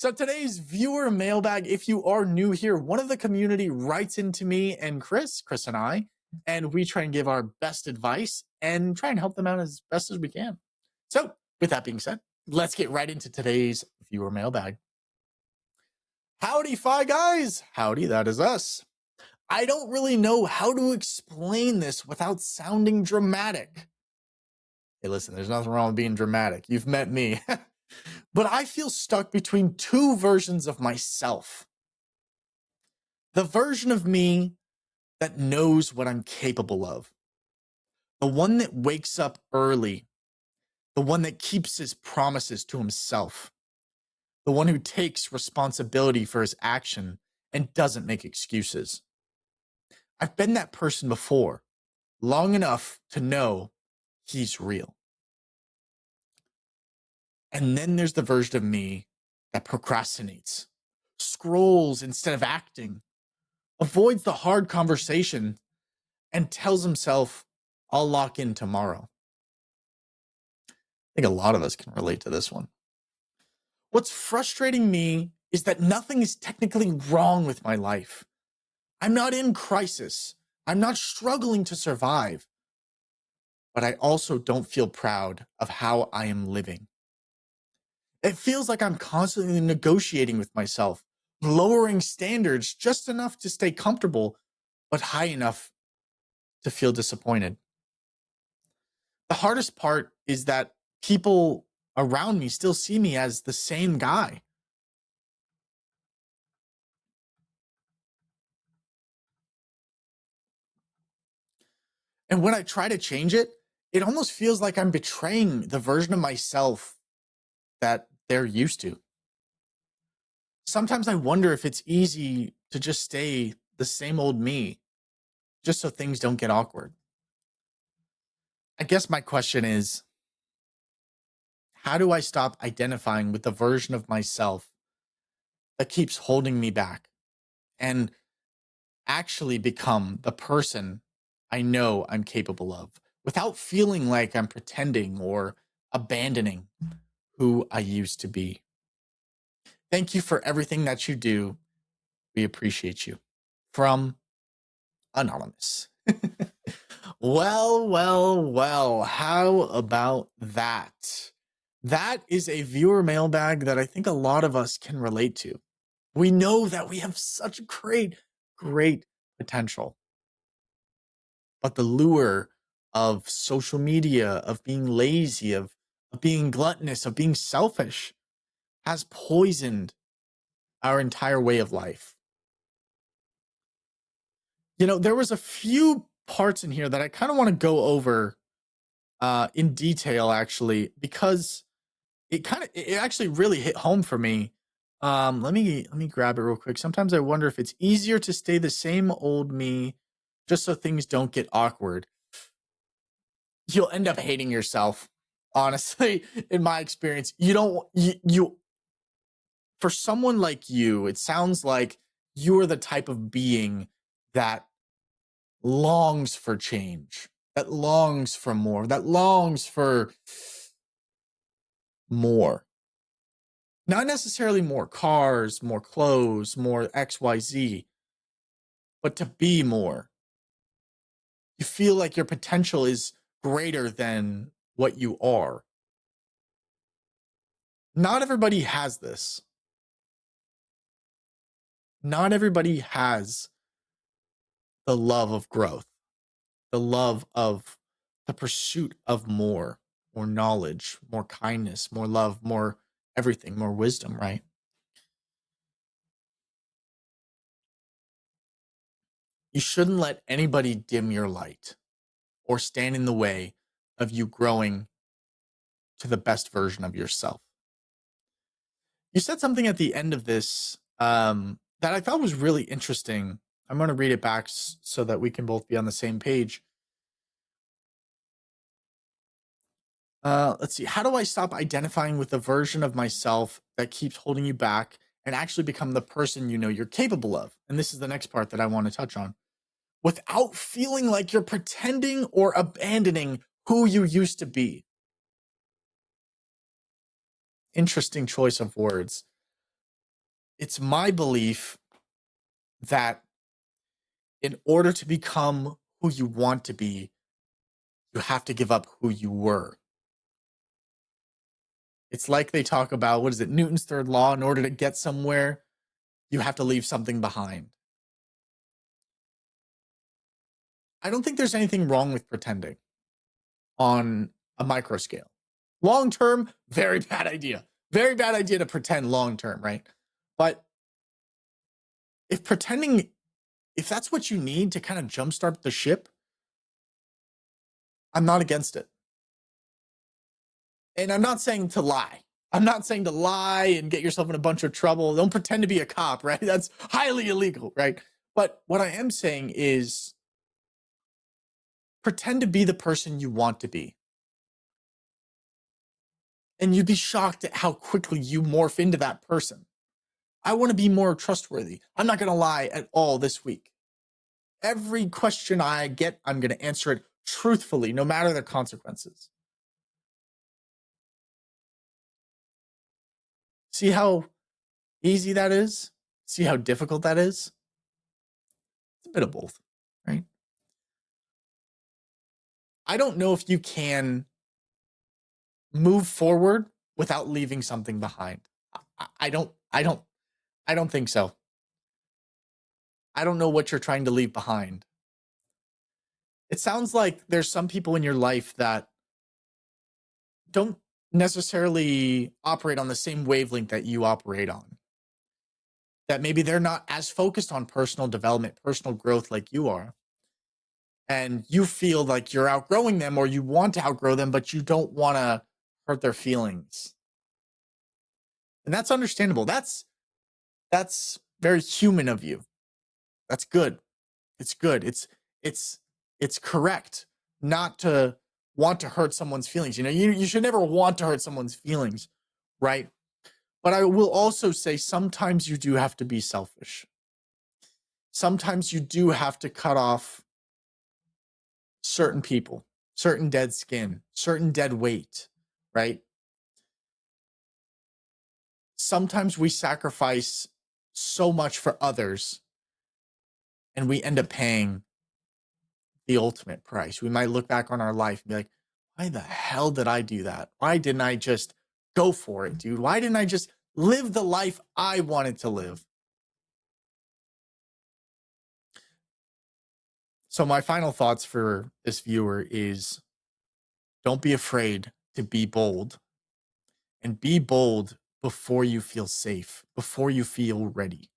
So today's viewer mailbag, if you are new here, one of the community writes into me and Chris and I, and we try and give our best advice and try and help them out as best as we can. So with that being said, let's get right into today's viewer mailbag. Howdy, Fi Guys. Howdy, that is us. I don't really know how to explain this without sounding dramatic. Hey, listen, there's nothing wrong with being dramatic. You've met me. But I feel stuck between two versions of myself. The version of me that knows what I'm capable of. The one that wakes up early. The one that keeps his promises to himself. The one who takes responsibility for his action and doesn't make excuses. I've been that person before, long enough to know he's real. And then there's the version of me that procrastinates, scrolls instead of acting, avoids the hard conversation, and tells himself, I'll lock in tomorrow. I think a lot of us can relate to this one. What's frustrating me is that nothing is technically wrong with my life. I'm not in crisis. I'm not struggling to survive. But I also don't feel proud of how I am living. It feels like I'm constantly negotiating with myself, lowering standards just enough to stay comfortable, but high enough to feel disappointed. The hardest part is that people around me still see me as the same guy. And when I try to change it, it almost feels like I'm betraying the version of myself that they're used to. Sometimes I wonder if it's easy to just stay the same old me, just so things don't get awkward. I guess my question is, how do I stop identifying with the version of myself that keeps holding me back and actually become the person I know I'm capable of without feeling like I'm pretending or abandoning who I used to be? Thank you for everything that you do. We appreciate you. From Anonymous. Well, how about that? That is a viewer mailbag that I think a lot of us can relate to. We know that we have such great potential. But the lure of social media, of being lazy, of being gluttonous, of being selfish has poisoned our entire way of life. You know, there was a few parts in here that I kind of want to go over in detail, actually, because it actually really hit home for me. Let me grab it real quick. Sometimes I wonder if it's easier to stay the same old me just so things don't get awkward. You'll end up hating yourself. Honestly, in my experience, you for someone like you, it sounds like you are the type of being that longs for change, that longs for more, that longs for more. Not necessarily more cars, more clothes, more XYZ, but to be more. You feel like your potential is greater than what you are. Not everybody has this. Not everybody has the love of growth, the love of the pursuit of more knowledge, more kindness, more love, more everything, more wisdom, right? You shouldn't let anybody dim your light or stand in the way of you growing to the best version of yourself. You said something at the end of this that I thought was really interesting. I'm going to read it back so that we can both be on the same page. Let's see. How do I stop identifying with the version of myself that keeps holding you back and actually become the person you know you're capable of? And this is the next part that I want to touch on. Without feeling like you're pretending or abandoning who you used to be. Interesting choice of words. It's my belief that in order to become who you want to be, you have to give up who you were. It's like they talk about, what is it, Newton's third law? In order to get somewhere, you have to leave something behind. I don't think there's anything wrong with pretending on a micro scale. Long term, very bad idea. Very bad idea to pretend long term, right? But if pretending, if that's what you need to kind of jumpstart the ship, I'm not against it. And I'm not saying to lie. I'm not saying to lie and get yourself in a bunch of trouble. Don't pretend to be a cop, right? That's highly illegal, right? But what I am saying is pretend to be the person you want to be. And you'd be shocked at how quickly you morph into that person. I want to be more trustworthy. I'm not going to lie at all this week. Every question I get, I'm going to answer it truthfully, no matter the consequences. See how easy that is? See how difficult that is? It's a bit of both, right? I don't know if you can move forward without leaving something behind. I don't think so. I don't know what you're trying to leave behind. It sounds like there's some people in your life that don't necessarily operate on the same wavelength that you operate on. That maybe they're not as focused on personal development, personal growth like you are. And you feel like you're outgrowing them or you want to outgrow them, but you don't want to hurt their feelings. And that's understandable. That's very human of you. That's good. It's good. It's correct not to want to hurt someone's feelings. You know, you should never want to hurt someone's feelings, right? But I will also say sometimes you do have to be selfish. Sometimes you do have to cut off certain people, certain dead skin, certain dead weight, right? Sometimes we sacrifice so much for others and we end up paying the ultimate price. We might look back on our life and be like, why the hell did I do that? Why didn't I just go for it, dude? Why didn't I just live the life I wanted to live? So my final thoughts for this viewer is don't be afraid to be bold, and be bold before you feel safe, before you feel ready,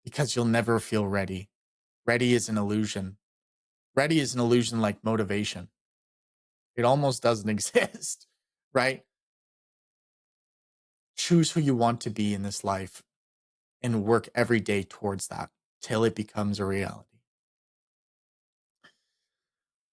because you'll never feel ready. Ready is an illusion. Ready is an illusion like motivation. It almost doesn't exist, right? Choose who you want to be in this life and work every day towards that till it becomes a reality.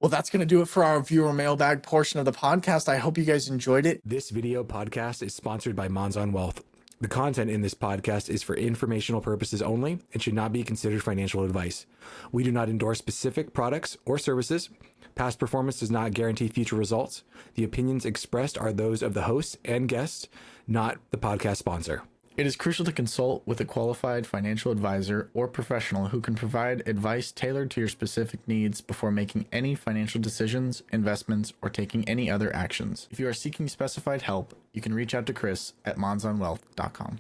Well, that's going to do it for our viewer mailbag portion of the podcast. I hope you guys enjoyed it. This video podcast is sponsored by Monzon Wealth. The content in this podcast is for informational purposes only and should not be considered financial advice. We do not endorse specific products or services. Past performance does not guarantee future results. The opinions expressed are those of the host and guests, not the podcast sponsor. It is crucial to consult with a qualified financial advisor or professional who can provide advice tailored to your specific needs before making any financial decisions, investments, or taking any other actions. If you are seeking specified help, you can reach out to Chris at monzonwealth.com.